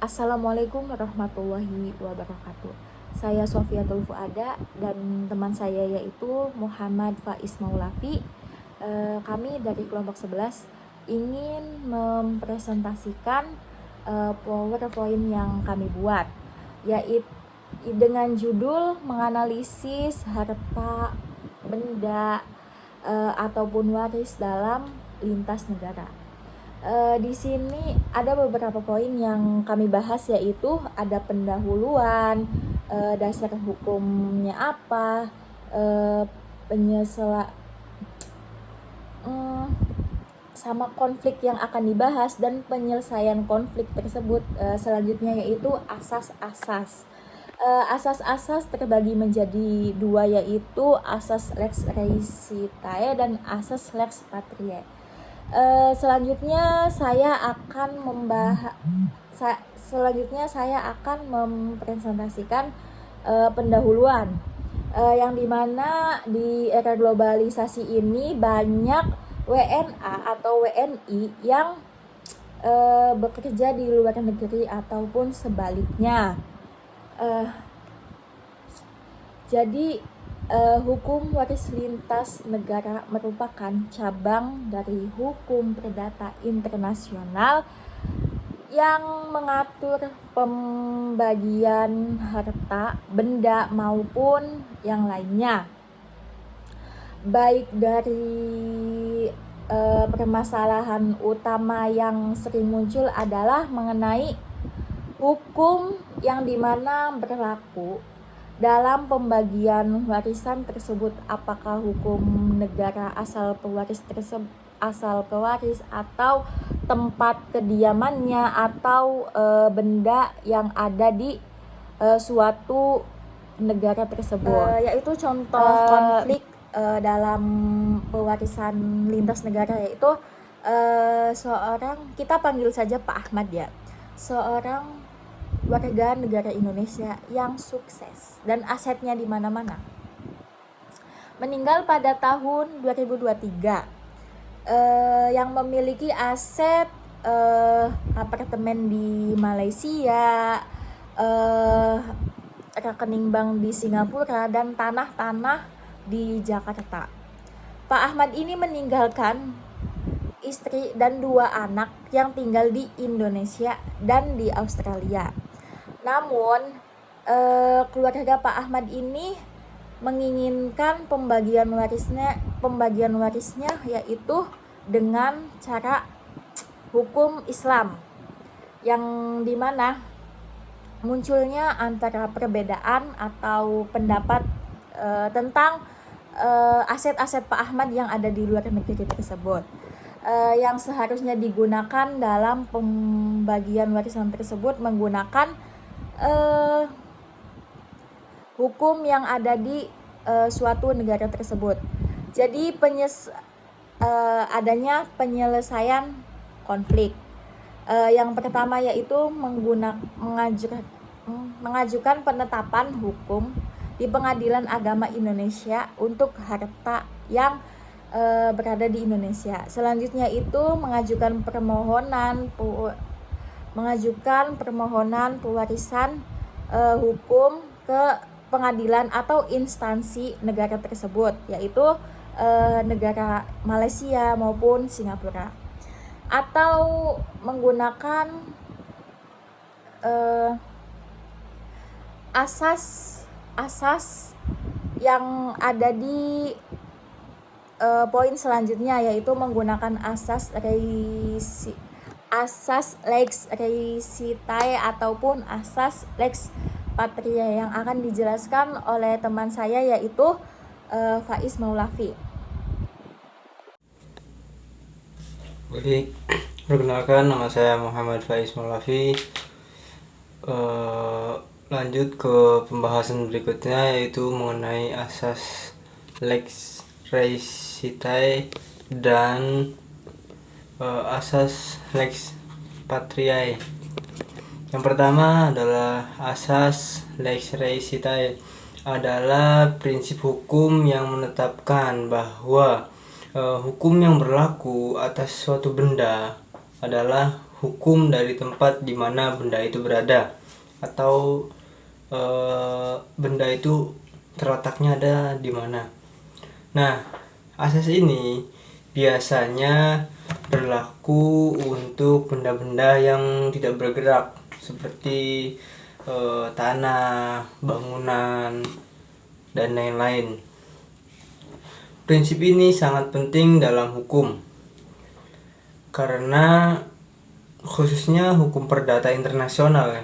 Assalamualaikum warahmatullahi wabarakatuh. Saya Sofiatul Fuada dan teman saya yaitu Muhammad Faiz Maulafi. Kami dari kelompok 11 ingin mempresentasikan PowerPoint yang kami buat, yaitu dengan judul menganalisis harta benda ataupun waris dalam lintas negara. Di sini ada beberapa poin yang kami bahas, yaitu ada pendahuluan, dasar hukumnya apa, sama konflik yang akan dibahas dan penyelesaian konflik tersebut. Selanjutnya yaitu asas-asas. Asas-asas terbagi menjadi dua, yaitu asas lex recitae dan asas lex patriae. Selanjutnya saya akan mempresentasikan pendahuluan, yang dimana di era globalisasi ini banyak WNA atau WNI yang bekerja di luar negeri ataupun sebaliknya. Jadi hukum waris lintas negara merupakan cabang dari hukum perdata internasional yang mengatur pembagian harta, benda maupun yang lainnya. Baik dari permasalahan utama yang sering muncul adalah mengenai hukum yang dimana berlaku dalam pembagian warisan tersebut, apakah hukum negara asal pewaris atau tempat kediamannya atau benda yang ada di suatu negara tersebut. Yaitu contoh konflik dalam pewarisan lintas negara, yaitu seorang, kita panggil saja Pak Ahmad ya, seorang warga negara Indonesia yang sukses dan asetnya di mana-mana, meninggal pada tahun 2023, yang memiliki aset apartemen di Malaysia, rekening bank di Singapura, dan tanah-tanah di Jakarta. Pak Ahmad ini meninggalkan istri dan 2 anak yang tinggal di Indonesia dan di Australia. Namun keluarga Pak Ahmad ini menginginkan pembagian warisnya yaitu dengan cara hukum Islam, yang dimana munculnya antara perbedaan atau pendapat tentang aset-aset Pak Ahmad yang ada di luar negeri tersebut, yang seharusnya digunakan dalam pembagian warisan tersebut menggunakan hukum yang ada di suatu negara tersebut. Jadi adanya penyelesaian konflik. Yang pertama yaitu mengajukan penetapan hukum di Pengadilan Agama Indonesia untuk harta yang berada di Indonesia. Selanjutnya itu mengajukan permohonan pewarisan hukum ke pengadilan atau instansi negara tersebut, yaitu negara Malaysia maupun Singapura, atau menggunakan asas yang ada di poin selanjutnya, yaitu menggunakan asas lex recitae ataupun asas lex patriae yang akan dijelaskan oleh teman saya yaitu Faiz Maulafi. Baik, perkenalkan, nama saya Muhammad Faiz Maulafi. Lanjut ke pembahasan berikutnya, yaitu mengenai asas lex recitae dan asas lex patriae. Yang pertama adalah asas lex recitae, adalah prinsip hukum yang menetapkan bahwa hukum yang berlaku atas suatu benda adalah hukum dari tempat di mana benda itu berada, atau benda itu terletaknya ada di mana. Nah, asas ini biasanya berlaku untuk benda-benda yang tidak bergerak seperti tanah, bangunan, dan lain-lain. Prinsip ini sangat penting dalam hukum karena khususnya hukum perdata internasional ya.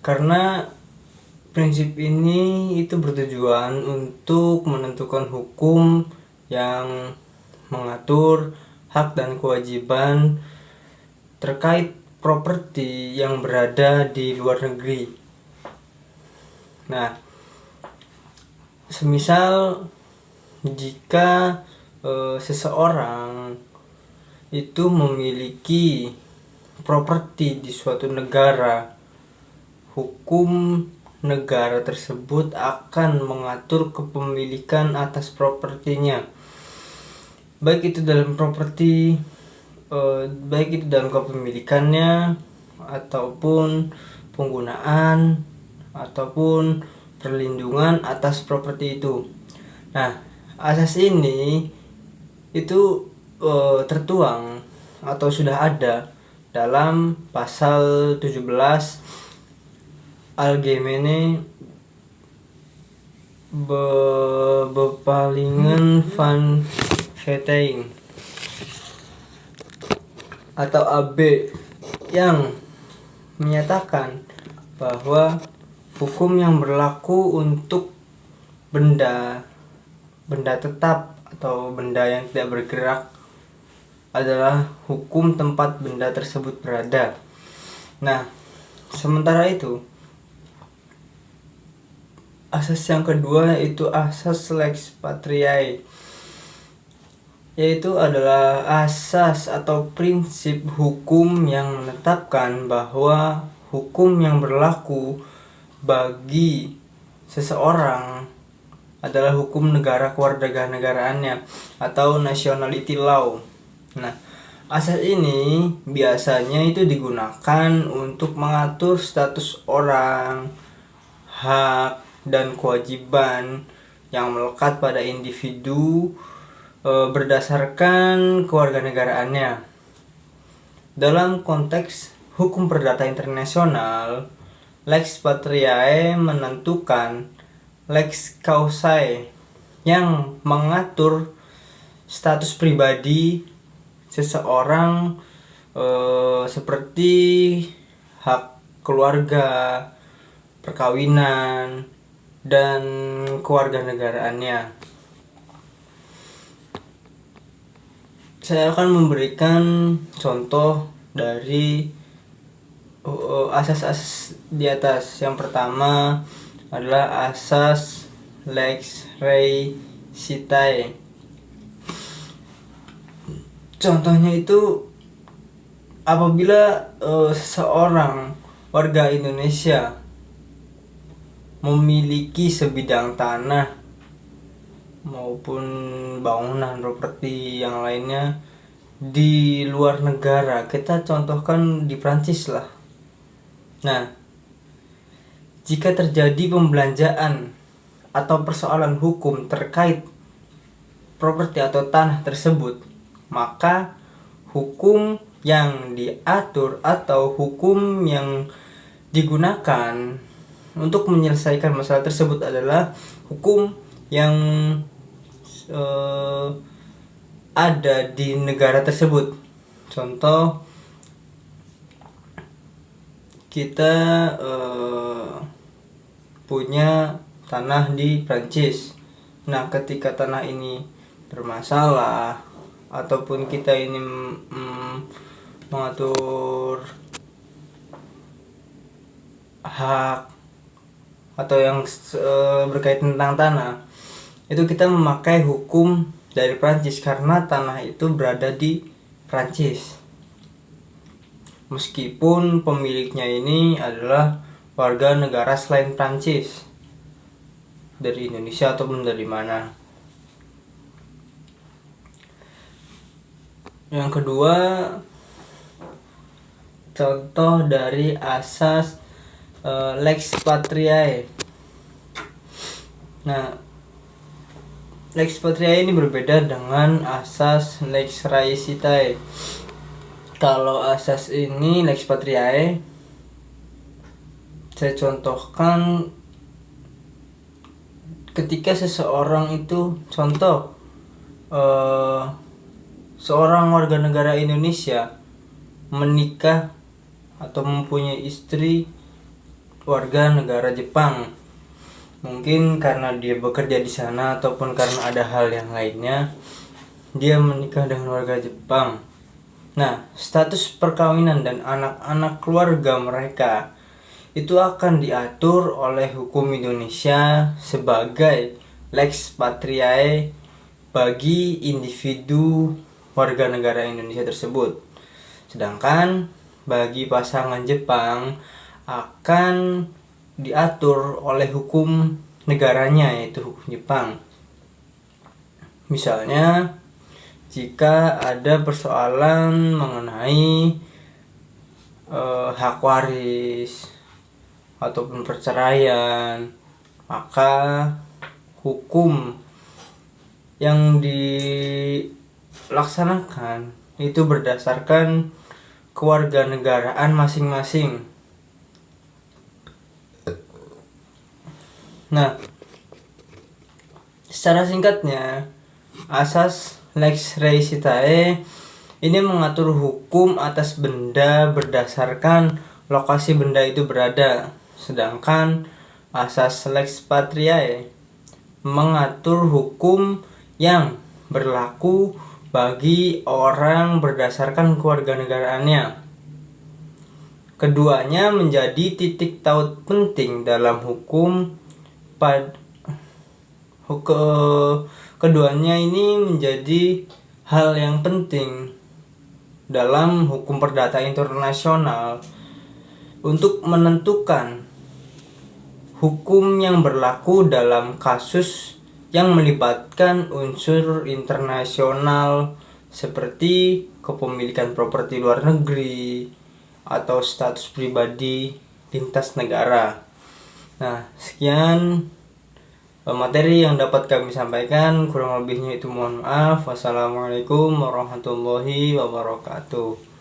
Karena prinsip ini itu bertujuan untuk menentukan hukum yang mengatur hak dan kewajiban terkait properti yang berada di luar negeri. Nah, semisal jika seseorang itu memiliki properti di suatu negara, hukum negara tersebut akan mengatur kepemilikan atas propertinya, baik itu dalam kepemilikannya ataupun penggunaan ataupun perlindungan atas properti itu. Nah, asas ini itu tertuang atau sudah ada dalam pasal 17 Algemene Bepalingen van Wetting atau AB yang menyatakan bahwa hukum yang berlaku untuk benda tetap atau benda yang tidak bergerak adalah hukum tempat benda tersebut berada. Nah, sementara itu asas yang kedua yaitu asas lex patriae, yaitu adalah asas atau prinsip hukum yang menetapkan bahwa hukum yang berlaku bagi seseorang adalah hukum negara kewarganegaraannya atau nationality law. Nah, asas ini biasanya itu digunakan untuk mengatur status orang, hak, dan kewajiban yang melekat pada individu berdasarkan kewarganegaraannya. Dalam konteks hukum perdata internasional, lex patriae menentukan lex causae yang mengatur status pribadi seseorang seperti hak keluarga, perkawinan, dan kewarganegaraannya. Saya akan memberikan contoh dari asas-asas di atas. Yang pertama adalah asas lex rei sitai. Contohnya itu apabila seseorang warga Indonesia memiliki sebidang tanah maupun bangunan properti yang lainnya di luar negara, kita contohkan di Prancis lah. Nah, jika terjadi pembelanjaan atau persoalan hukum terkait properti atau tanah tersebut, maka hukum yang diatur atau hukum yang digunakan untuk menyelesaikan masalah tersebut adalah hukum yang ada di negara tersebut. Contoh, kita punya tanah di Prancis. Nah, ketika tanah ini bermasalah ataupun kita ini mengatur hak atau yang berkaitan tentang tanah, itu kita memakai hukum dari Prancis karena tanah itu berada di Prancis. Meskipun pemiliknya ini adalah warga negara selain Prancis, dari Indonesia ataupun dari mana. Yang kedua, contoh dari asas Lex Patriae. Nah, Lex Patriae ini berbeda dengan asas Lex Raeesitae. Kalau asas ini Lex Patriae, saya contohkan ketika seseorang itu, contoh seorang warga negara Indonesia menikah atau mempunyai istri warga negara Jepang. Mungkin karena dia bekerja di sana ataupun karena ada hal yang lainnya, dia menikah dengan warga Jepang. Nah, status perkawinan dan anak-anak keluarga mereka itu akan diatur oleh hukum Indonesia sebagai Lex Patriae bagi individu warga negara Indonesia tersebut. Sedangkan bagi pasangan Jepang akan diatur oleh hukum negaranya, yaitu hukum Jepang. Misalnya, jika ada persoalan mengenai hak waris ataupun perceraian, maka hukum yang dilaksanakan itu berdasarkan kewarganegaraan masing-masing. Nah, secara singkatnya, asas Lex Raeesitae ini mengatur hukum atas benda berdasarkan lokasi benda itu berada. Sedangkan asas Lex Patriae mengatur hukum yang berlaku bagi orang berdasarkan kewarganegaraannya. Keduanya menjadi titik taut penting dalam hukum keduanya ini menjadi hal yang penting dalam hukum perdata internasional untuk menentukan hukum yang berlaku dalam kasus yang melibatkan unsur internasional seperti kepemilikan properti luar negeri atau status pribadi lintas negara. Nah, sekian materi yang dapat kami sampaikan, kurang lebihnya itu mohon maaf. Wassalamualaikum warahmatullahi wabarakatuh.